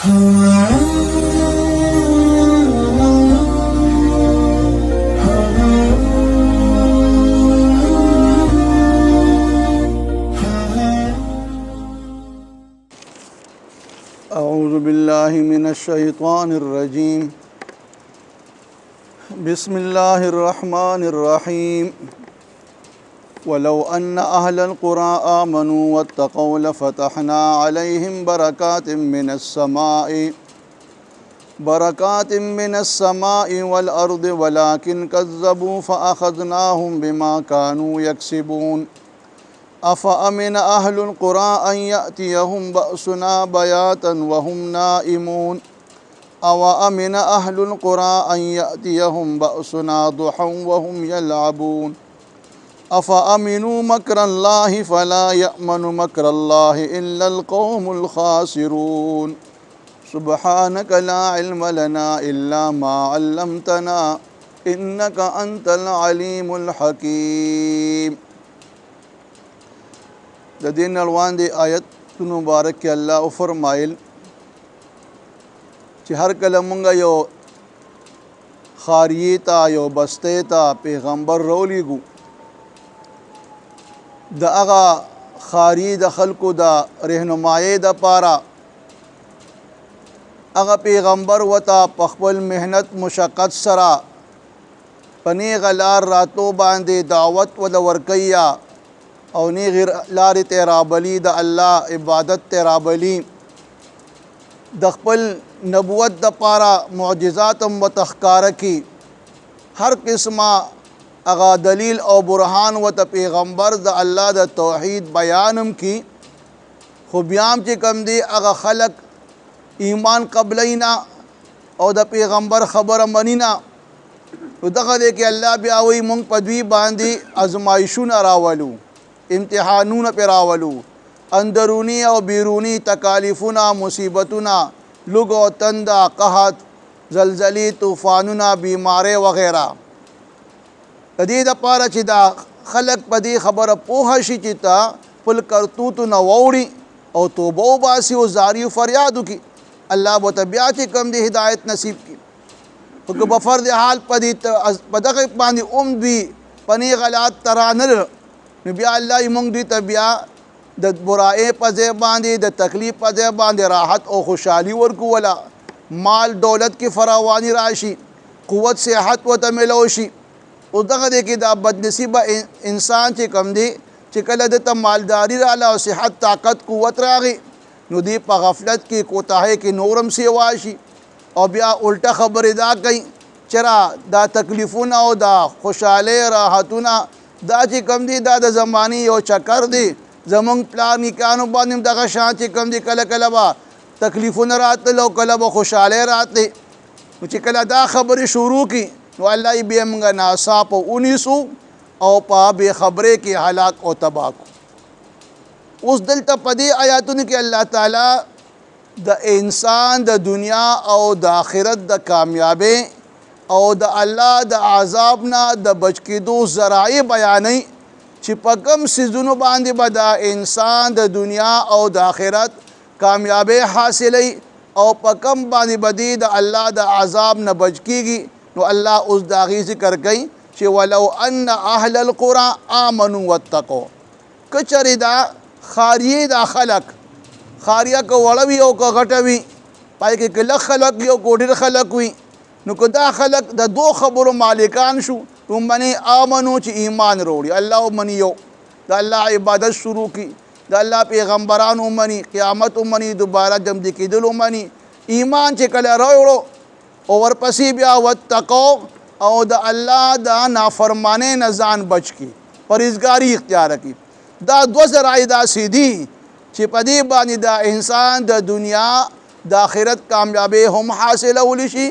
أعوذ بالله من الشيطان الرجيم بسم الله الرحمن الرحيم ولو أن أهل القرى آمنوا واتقوا لفتحنا عليهم بركات من السماء والأرض ولكن كذبوا فأخذناهم بما كانوا يكسبون أفأمن أهل القرى أن يأتيهم بأسنا بياتا وهم نائمون أوأمن أهل القرى أن يأتيهم بأسنا ضحى وهم يلعبون أفأمنوا مكر الله فلا يأمن مكر الله إلا القوم الخاسرون سبحانك لا علم لنا إلا ما علمتنا إنك أنت العليم الحكيم. د دین اړوان دی آیت مبارک کې الله فرمایل چې هر کله مونږ یو خاریه ته یو بسته ته پیغمبر راولیږو د هغه خاریه د خلکو د رهنمایي د پاره هغه پیغمبر وته په خپل مهنت مشقت سره پنی غلار راتو باندې دعوت ول ورکیا او نی غیر لارې تیرابلی د الله عبادت تیرابلی د خپل نبوت د پاره معجزات متخکار کی هر قسمه اغا دلیل او برهان و ته پیغمبر د الله د توحید بیانم کی خو بیام چې کم دی اغا خلق ایمان قبلینا او د پیغمبر خبره منینا دغه دی کې الله بیا وی مونږ په دوی باندې ازمایښونه راولو امتحانونه پر راولو اندرونی او بیرونی تکالیفونه مصیبتونه لوګو تندا قحط زلزلې طوفانونه بیماری وغیرہ د دې لپاره چې دا خلق په دې خبره پوه شي چې تا خپل کرتوتونه ووري او توبه وباسي او زاری فریاد وکړي الله به بیا چې کم دی هدایت نصیب کړي خو که په فرض حال په دغه باندې وي پنی غلط ترانه نو بیا الله موږ دې ته بیا د برائے په ځای باندې د تکلیف په ځای باندې راحت او خوشحالي ورکو ولا مال دولت کې فراوانی راشي قوت صحت وته ملو شي او دغه دې کې دا بدنصیبه انسان چې کم دی چې کله د مالداری رااله او صحت طاقت قوت راغی نو دی په غفلت کې کوتاهی کې نورم سیوا شي او بیا الټه خبره دا کوي چرا دا تکلیفونه او دا خوشاله راحتونه دا چې کم دی دا د زمانی یو چکر دی زمونږ پلان نکانو باندې دغه شان چې کم دی کله کله به تکلیفونه راتله او کله به خوشحالی راتلی نو چې کله دا خبرې شروع کی نو الله یې بیا موږ ناصاف ونیسو او په بې خبرې کې هلاک او تباه کو. اوس دلته په دې آیاتونو کې الله تعالی د انسان د دنیا او د آخرت د کامیابی او د الله د عذاب نه د بچ کېدو ذرایع بیانوي چې په کوم څیزونو باندې به د انسان د دنیا او د آخرت کامیابی حاصلوي او په کوم باندې به د الله د عذاب نه بچ کېږي نو الله اوس د هغې ذکر کوي چې ولو ان اهل القرى آمنوا واتقوا که چېرې دا خاریه دا خلق خاریه که وړه وي او که غټه وي پای کې که لږ خلق وي او که ډېر خلق وي نو که دا خلق د دو خبرو مالکان شو ومني آمنو چې ایمان وروړي الله ومني یو د الله عبادت شروع کی د الله پیغمبران ومني قیامت ومني دوباره جمع کېدل ومني ایمان چې کله راوړو او ورپسې بیا واتقوا او د الله د نافرمانۍ نه ځان بچ کی پرهیزګاري اختیار کی دا دو ذرایع داسې دي چې په دې باندې د انسان د دنیا د آخرت کامیابی هم حاصلولی شي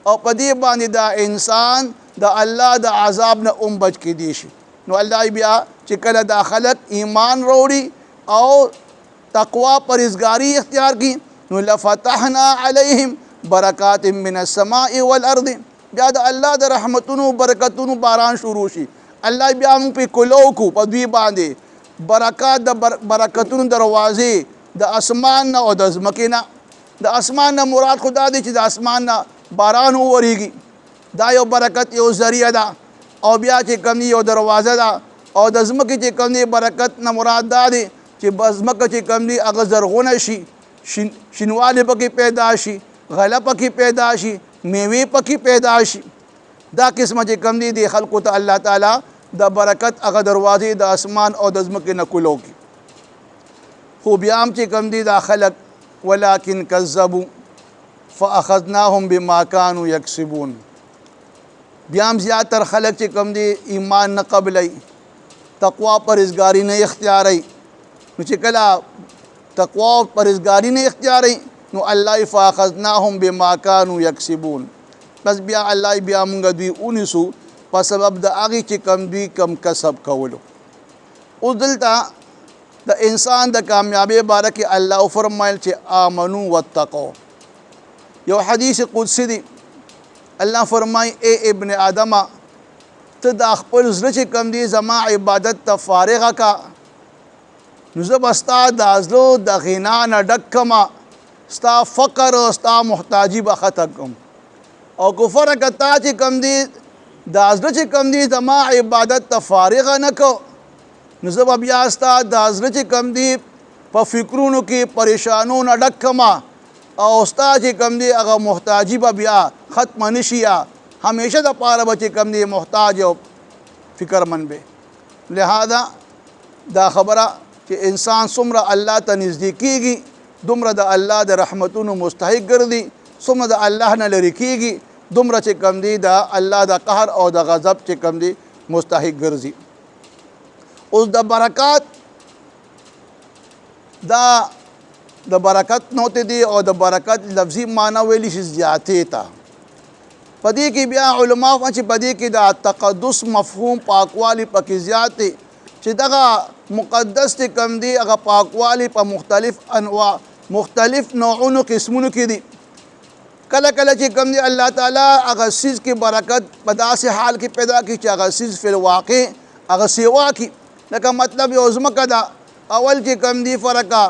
او په دې باندې د انسان د الله د عذاب نه بچ کېدی شي نو الله بیا چې کله دا خلق ایمان وروړي او تقوا پرهیزګاري اختیار کی نو لفتحنا علیهم برکات من السماء والارض بیا د الله د رحمتونو برکتونو باران شروع شي الله بیا موږ په کولو کو په دوی باندې برکات د برکتونو دروازې د اسمان او د ځمکې نه د اسمان نه مراد خدا دی چې د اسمان نه باران وورېږي، دا یو برکت یو ذریعه ده. او بیا چې کوم دی یو دروازه ده. او د ځمکې چې کوم دی برکت نه مراد دا دی چې ځمکه چې کوم دی هغه زرغونه شي، شینوالی پکې پیدا شي، غله پکې پیدا شي، میوې پکې پیدا شي. دا قسمه چې کوم دی د خلقو ته الله تعالی د برکت هغه دروازې د اسمان او د ځمکې نه کولو کی. خو بیا هم چې کوم دی دا خلق ولکن کذبوا فاخذناهم بما كانوا یکسبون. بیا هم زیاتر خلق چې کوم دی ایمان نه قبلای، تقوا پرهیزګاری نه اختیاري. نو چې کله تقوا او پرهیزګاری نه اختیاري نو الله فاخذناهم بما كانوا یکسبون. بس بیا الله بیا موږ دوی اونیسو په سبب د هغې چې کم دوی کم کسب کولو. اوس دلته د انسان د کامیابی باره کې الله فرمایل چې آمنو واتقوا. یو حدیث قدسی دی، الله فرمای اے ابن آدم ته د خپل زړه چې کم دی زما عبادت ته فارغه کا، نو زه به ستا د زړه د غنا نه ډک کما، ستا فقر او ستا محتاجي به ختم کم. او کفر کتا چې کم دی د زړه چې کم دی زما عبادت ته فارغه نه کو، نو زه به بیا ستا د زړه چې کم دی په فکرونو کې پریشانو نه ډک کما، او ستا چې کم دی هغه محتاجي به بیا ختم نشي، یا همیشه د پاره به چې کم دی محتاج او فکرمند به. لہذا دا خبره چې انسان څومره الله ته نږدې کېږي دومره د الله د رحمتونو مستحق ګرځي، څومره د الله نه لرې کېږي دومره چې کم دی د الله د قهر او د غضب چې کم دی مستحق ګرځي. اوس د برکات دا د برکت نوته دی او د برکت لفظي معنی ویلی شي زیاتې ته. په دې کې بیا علما چې په دې کې د تقدس مفهوم پاکوالی پکې زیات دی، چې دغه مقدس ته کم دی هغه پاکوالی په مختلف انواع مختلف نوعونو قسمونو کې دي. کله کله چې کم دی الله تعالی هغه سیز کې برکت په داسې حال کې پیدا کړي چې هغه سیز فی الواقع هغه سیوا کړي. لکه مطلب یو ځمکه ده، اول چې کم دی فرقه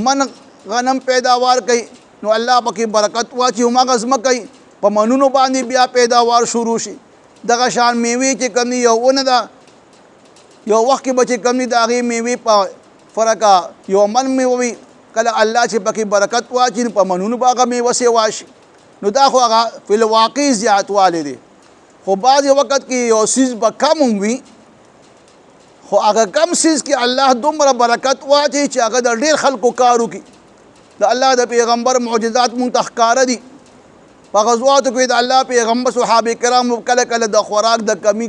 من غنم پیداوار کوي نو الله پکې برکت واچي، هماغه ځمکه په منونو باندې بیا پیداوار شروع شي. دغه شان میوې چې کم دی یو ونه ده، یو وخت کې به چې کم دی د هغې میوې په فرقه یو من میوه، کله الله چې پکې برکت واچي نو په منونو به هغه میوه سیوا شي. نو دا خو هغه فی الواقع زیاتوالی دی. خو بعضې وخت کې یو څیز به کم هم وي، خو هغه کم څیز کې الله دومره برکت واچي چې هغه د ډېر خلکو کار وکړي. د الله د پیغمبر معجزات مونږ ته ښکاره دي. په غزواتو کې د الله پیغمبر صحابه کرام کله کله د خوراک د کمی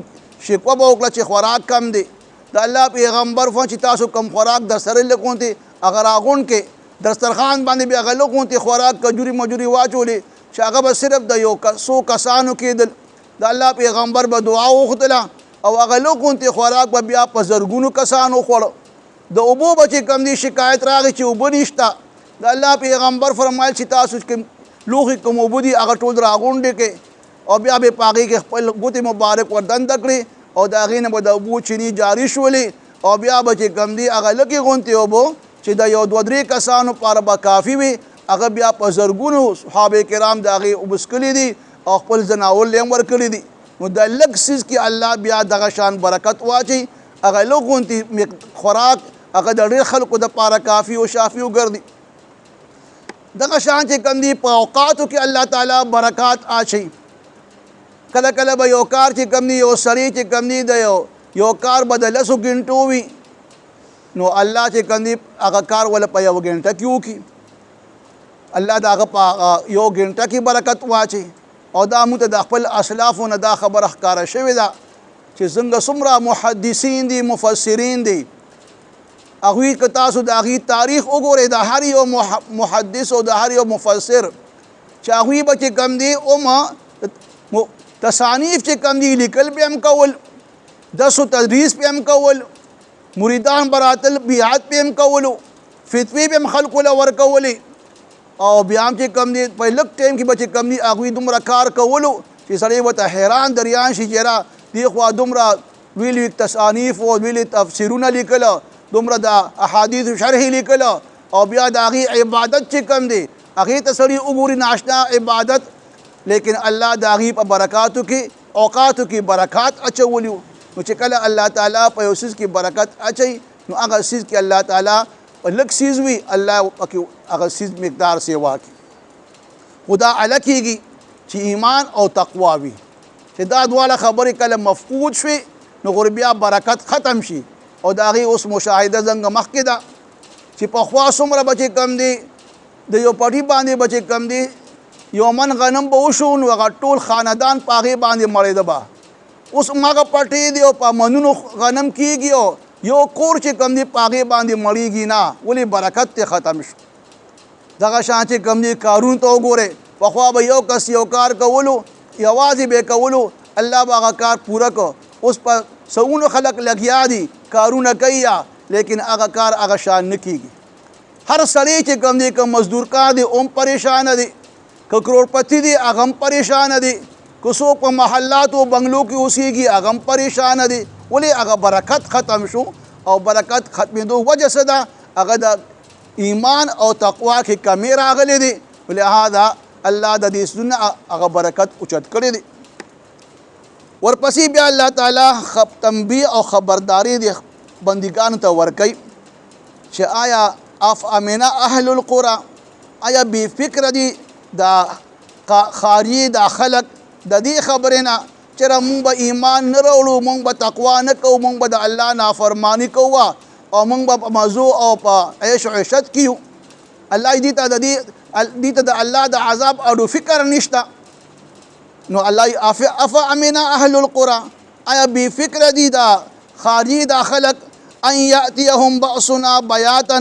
شکوه به وکړه چې خوراک کم دی. د الله پیغمبر فرمایي چې تاسو کم خوراک در سره لګونتې هغه راغونډ کې دسترخوان باندې بیا هغه لګونتې خوراک کجوري مجوري واچولې چې هغه به صرف د یو څو کسانو کېدل. د الله پیغمبر به دعا وغوښتله او هغه لګونتې خوراک به بیا په زرګونو کسانو خوړه. د اوبو به چې کم دی شکایت راغی چې اوبه نشته. د الله پیغمبر فرمایل چې تاسو لوښي کوم اوبه دي هغه ټول راغونډې کړئ او بیا به په هغې کې خپل ګوتې مبارک ور دنده کړي او د هغې نه به د اوبو چینې جاري شولې او بیا به چې کم دی هغه لږې غونتې اوبه چې د یو دوه درې کسانو لپاره به کافي وي، هغه بیا په زرګونو صحابه کرام د هغې اوبه څښلي دي او خپل ځناور له هم ورکړي دي. نو د لږ څیز کې الله بیا دغه شان برکت واچي، هغه لږ غونتې خوراک هغه د ډېر خلکو دپاره کافي او شافي وګرځي. دغه شان چې کم دی په اوقاتو کې الله تعالی برکات اچوي. کله کله به یو کار چې کم دی یو سړی چې کم دی د یو کار به د 10 غنټو وي، نو الله چې کم دی هغه کار ول په یو غنټه کې وکړي. الله د هغه په یو غنټه کې برکت واچي. او دا موږ ته د خپل اسلافو نه دا خبره ښکاره شوې ده چې څنګه څومره محدثین دي مفسرین دي، هغوی که تاسو د هغې تاریخ وګورئ د هر یو محدث او د هر یو مفسر چې هغوی به چې کم دی تصانیف چې کم دی لیکل به هم کول، درس و تدریس به هم کول، مریدان براتل بیعت به هم کولو، فتوی به هم خلکو له ورکولې، او بیا هم چې کم دی په لږ ټایم کې به چې کم دی هغوی دومره کار کولو چې سړی ورته حیران دریان شي چې یاره دې خوا دومره ویلي تصانیف او ویلي تفسیرونه لیکله، دومره د احادیث شرح لیکله، او بیا د هغې عبادت چې کم دی هغې ته سړي وګوري ناشنا عبادت، لیکن الله د هغې په برکاتو کې اوقاتو کې برکات اچولی وو. نو چې کله الله تعالی په یو څیز کې برکت اچوي نو هغه څیز کې الله تعالی په لږ څیز وي الله پکې هغه څیز مقدار سیوا کوي. خو دا عله کېږي چې ایمان او تقوا وي، چې دا دواړه خبرې کله مفقود شوي نو غور بیا برکت ختم شي. او د هغې اوس مشاهده زنګه مخکې ده چې پخوا څومره به چې کم دی د یو پټي باندې به چې کم دی یو من غنم به وشو نو هغه ټول خاندان په هغې باندې مړېده به. اوس هماغه پټې دی او په منونو غنم کېږي او یو کور چې کم دی په هغې باندې مړېږي نه، ولې برکت ته ختم شو. دغه شان چې کم دی کارونو ته وګورئ، پخوا به یو کس یو کار کولو یوازې به کولو، الله به هغه کار پوره کړ. اوس په سوونو خلک لګیا دي کارونه کوي لیکن هغه کار هغه شان نه کېږي. هر سړی چې کم دی که مزدور کار دی هم پریشانه دی، که کروڑپتی دی هغه هم پریشانه دی، که څوک په محلاتو بنګلو کې اوسېږي هغه هم پریشانه دی. ولې هغه برکت ختم شو. او برکت ختمېدو وجه څه ده؟ هغه د ایمان او تقوا کې کمی راغلی دی، لهذا الله د دې څیزونه هغه برکت اوچت کړی دی. ورپسې بیا الله تعالی تنبیه او خبرداری د بندګانو ته ورکوي چې آیا افامن اهل القرى، آیا بې فکره دي د خاري د خلک د دې خبرې نه چې مونږ به ایمان نه راوړو، مونږ به تقوا نه کوو، مونږ به د الله نافرماني کوو او مونږ به په مزو او په عیش و عشت کې یو. الله دې ته د الله د عذاب اړو فکر نشته. نو الله افامن اهل القرى، آیا بې فکره دي د خاري د خلک ان یأتیهم بأسنا بیاتا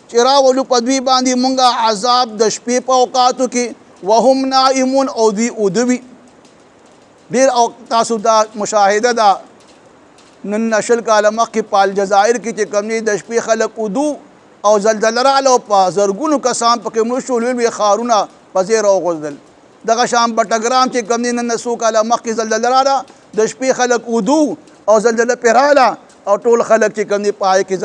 چې راولو په دوی باندې مونږه عذاب د شپې په اوقاتو کې وهم نائمون او دوی اوده وي. ډېر او تاسو دا مشاهده ده نن شل کاله مخکې په الجزایر کې چې کوم دی د شپې خلک اودو او زلزله راغله او په زرګونو کسان پکې مړه شول، لوی ښارونه په ځای راوغورځېدل. دغه شان بټګرام چې کوم دی نن څو کاله مخکې زلزله راغله د شپې خلک اودو او زلزله پرې راغله او ټول خلک چې کوم دی په هغې کې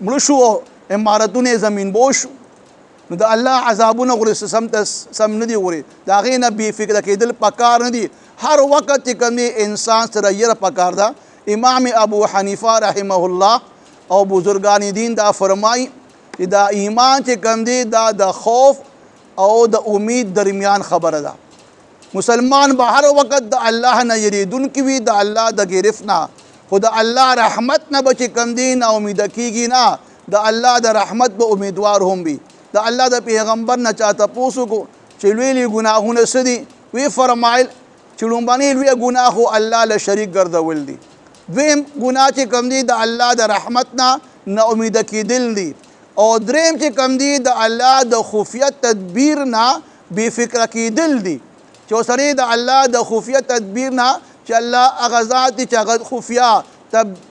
مړه شو او عمارتونه یې زمین بوش شو. نو د الله عذابونه غورې سم نه دي، غورې د هغې نه بې فکره کېدل پکار نه دي. هر وخت چې کوم دی انسان سره یره پکار ده. امام ابو حنیفه رحمه الله او بزرگان دین دا فرمای چې دا ایمان چې کوم دی دا د خوف او د امید درمیان خبره ده. مسلمان به هر وخت د الله نه یریدونکی وي، د الله د ګرفت نه، خو د الله رحمت نه به چې کوم دی نا امیده کېږي نه، د الله د رحمت به امیدوار هم وي. د الله د پیغمبر نه چا تپوس وکړو چې لوی لوی ګناهونه څه دي؟ وی فرمایل چې لومبنۍ لویه ګناه خو الله له شریک ګرځول دي. دویم ګناه چې کوم دی د الله د رحمت نه نا امیده کېدل دي. او دریم چې کوم دی د الله د خفیه تدبیر نه بې فکره کېدل دي. چې سړی د الله د خفیه تدبیر نه چې الله هغه ذات دی چې هغه خفیه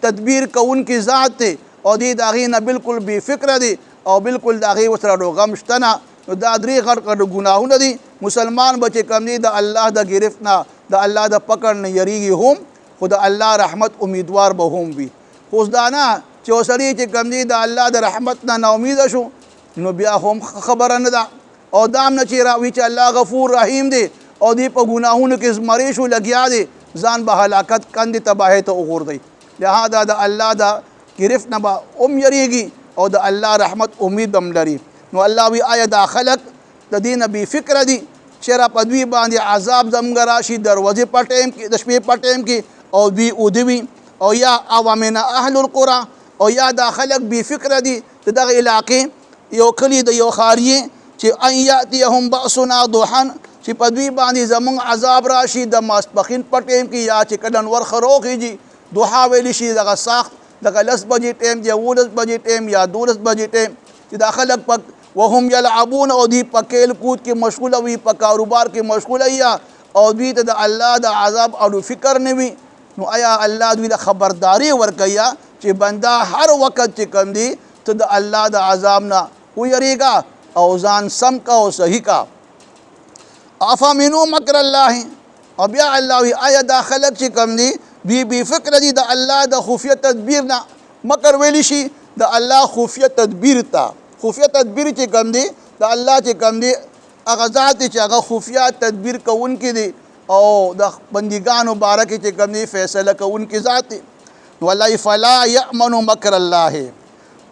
تدبیر کوونکی ذات دی او دی د هغې نه بلکل بې فکره دی او بلکل د هغې ورسره غم شته نه. نو دا درې غټ غټ ګناهونه دي. مسلمان به چې کوم دی د الله د ګرفت نه د الله د پکړ نه یریږي هم، خو د الله رحمت امیدوار به هم وي. خو اوس دا نه چې یو سړی چې کوم دی د الله د رحمت نه ناامیده شو نو بیا هم خبره نه ده. او دا هم نه چې راوي چې الله غفور رحیم دی او دی په ګناهونو کې زمری شو لګیا دی، ځان به هلاکت کندې تباهۍ ته وغورځوي. لهذا د الله د ګرفت نه به هم یریږي او د الله رحمت امید هم لري. نو الله وی آیا دا خلق د دې نه بې فکره دي چې را په دوی باندې عذاب زموږ راشي دروازې په ټایم کې د شپې په ټایم کې او دوی اوده وي؟ او یا اوامن اهل القرى، او یا دا خلق بې فکره دي د دغه علاقې یو کلي د یو ښاریې چې ان یأتیهم بأسنا ضحا چې په دوی باندې زموږ عذاب راشي د ماسپښین په ټایم کې یا چې کله نور خروخیږي دوحا ویلی شي دغه ساخت دغه 10 بجې ټایم یا 11 بجې ټایم یا 12 بجې ټایم چې دا خلق په وهم یلعبون او دوی په کیل کود کې مشغوله وي، په کاروبار کې مشغوله وي او دوی ته د الله د عذاب اړو فکر نه وي. نو آیا الله دوی له خبرداری ورکوي چې بنده هر وخت چې کوم دی ته د الله د عذاب نه ویریږه او ځان سم کا او صحیح کا. افامنوا مکر الله، او بیا الله وی آیا دا خلق چې کوم دی دوی بې فکره دي د الله د خفیه تدبیر نه. مکر ویلی شي د الله خفیه تدبیر ته. خفیه تدبیر چې کوم دی د الله چې کوم دی هغه ذات چې هغه خفیه تدبیر کوونکی دی او د بندګانو باره کې چې کوم دی فیصله کوونکی ذات دی. والله فلا یأمن مکر الله،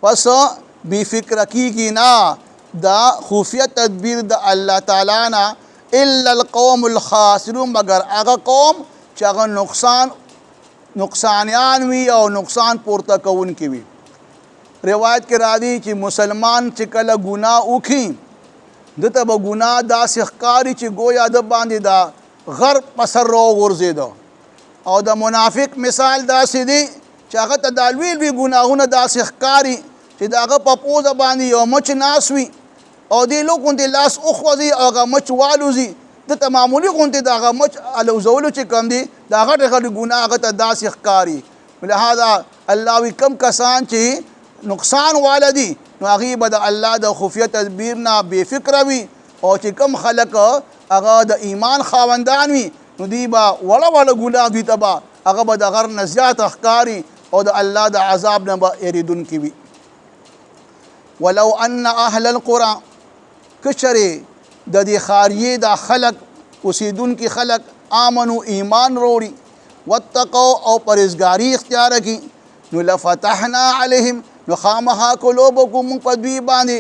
پس بی فکر کیږي نه دا خفیه تدبیر د الله تعالی نه الا القوم الخاسرون، مگر هغه قوم چې هغه نقصانیان وي او نقصان پورته کوونکي وي. روایت کې راځي چې مسلمان چې کله ګناه وکړي دته به ګناه داسې ښکاري چې گویا د باندې دا غر په سر راوغورځېده. او د منافق مثال داسې دی چې هغه ته دا لوی لوی ګناهونه داسې ښکاري چې د هغه په پوزه باندې یو مچ ناست وي او دې لو غوندې لاس وخوځي او هغه مچ والوځي، دته معمولي غوندې د هغه مچ الوځولو چې کوم دی دا غټې غټې ګناه هغه ته داسې ښکاري. لهذا الله وي کم کسان چې نقصان والا دي نو هغوی به د الله د خفیه تدبیر نه بې فکره وي، او چې کم خلک هغه د ایمان خاوندان وي نو دوی به وړه وړه ګناه دوی ته به هغه به د غر نه زیاته ښکاري او د الله د عذاب نه به یریدونکي وي. ولو ان اهل القرى، کچرې د دې خاریې دا خلق اوسیدونکي خلق آمنو ایمان وروړي واتقوا او پرهیزګاري اختیار کړي نو لفتحنا علیهم، نو خامخا قلوبکم په دوی باندې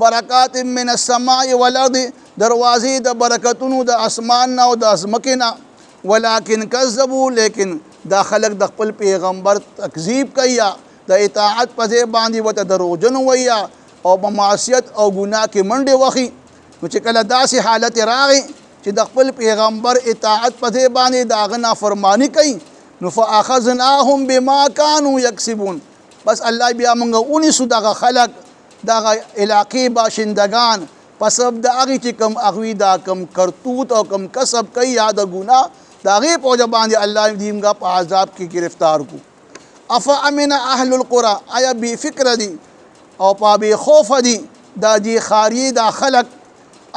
برکات من السماء والارض، دروازې د برکتونو د اسمان نه او د ځمکې نه. ولکن کذبوا، لیکن دا خلق د خپل پیغمبر تکذیب کوي، د اطاعت په ځای باندې ورته دروغجن وایي او په معصیت او ګناه کې منډې وهي. نو چې کله داسې حالت راغی چې د خپل پیغمبر اطاعت په ځای باندې د هغه نافرماني کوي نو فاخذناهم بما كانوا یکسبون، بس الله بیا موږ ونیسو دغه خلق دغه علاقې باشندگان په سبب د هغې چې کوم هغوی دا کم کرتوت او کم کسب کوي یا د ګناه د هغې په وجه باندې الله دې موږ په عذاب کې گرفتار کړو. افامن اهل القرى، آیا بې فکره دي او په بې خوفه دي دا دې خاریې دا خلق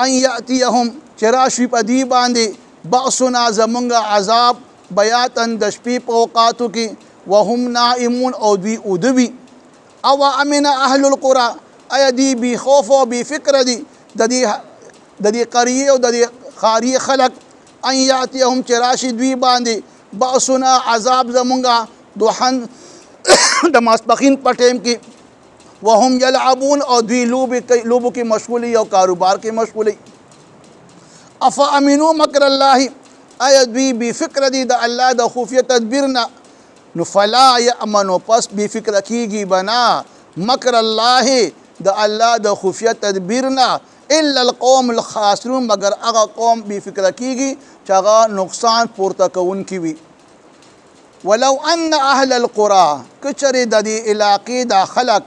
ان یأتیهم چې راشي په دوی باندې بأسنا زمونږ عذاب بیاتن د شپې په اوقاتو کې وهم نائمون او دوی اوده وي. او امن اهل القرى، آیا دی بی خوف او بی فکر دی د دې قریې او د دې خاریې خلق ان یاتیهم چې راشي دوی باندې بأسنا عذاب زمونږه دوحن د ماسپخین په ټیم کې وهم یلعبون او دوی لوبو کې مشغولي او کاروبار کې مشغولي. افامنوا مکر الله، آیا دوی بی فکر دی د الله د خفیه تدبیر نه نو فلا یأمنو، پس بی فکر کیږي بنا مکر الله د الله د خفیه تدبیر نه الا القوم الخاسرون، مگر هغه قوم بی فکر کیږي چې هغه نقصان پورته کوونکي وي. ولو ان اهل القرى، کچرې د دې علاقې دا خلق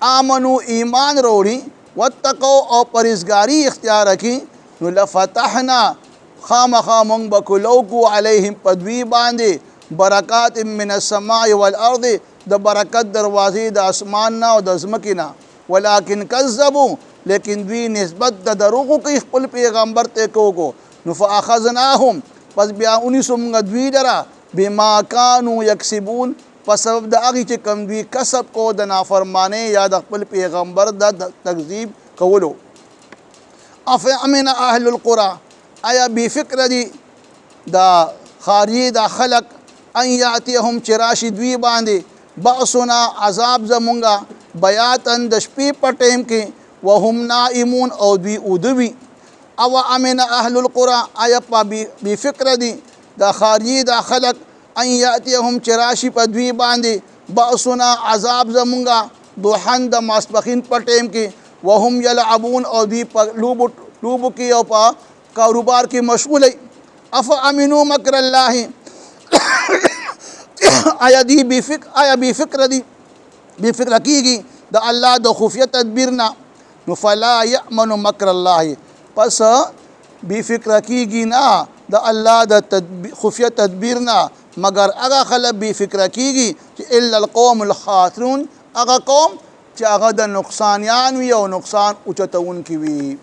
آمنو ایمان وروړي واتقوا او پرهیزګاري اختیار کړي نو لفتحنا خامخا موږ به کلو کو علیهم په دوی باندې برکات من السماء والارض، د برکت دروازې د اسمان نه او د ځمکې نه. ولکن کذبوا، لیکن دوی نسبت د دروغو کوي خپل پیغمبر ته کوو نو فاخذناهم، پس بیا ونیسو موږ دوی لره بما كانوا یکسبون، په سبب د هغې چې کوم دوی کسب کو د نافرمانۍ یا د خپل پیغمبر د تکذیب کولو. افامن اهل القرى، آیا بی فکر دي دا خاریې دا خلق ان یاتیهم چې راشي دوی باندې بأسنا عذاب زمونږه بیاتن د شپې په ټیم کې وهم نائمون او دوی اوده وي. او امن اهل القرى، آیا بی فکر دي دا خاریې دا خلق ان یاتیهم چې راشي په دوی باندې بأسنا عذاب زمونږه دوحن د ماسپخین په ټیم کې وهم یلعبون او دوی په لوبو کې او په کاروبار کې مشغولی. افامنوا مکر الله، آیا بی فکر دی بی فکر کیږي د الله د خفیه تدبیر نه نو فلا یأمن مکر الله، پس بی فکر کیږي نه د الله د خفیه تدبیر نه مگر هغه خلک بی فکر کیږي چې الا القوم الخاسرون، هغه قوم چې هغه د نقصانیان وي او نقصان اوچتونکي وي.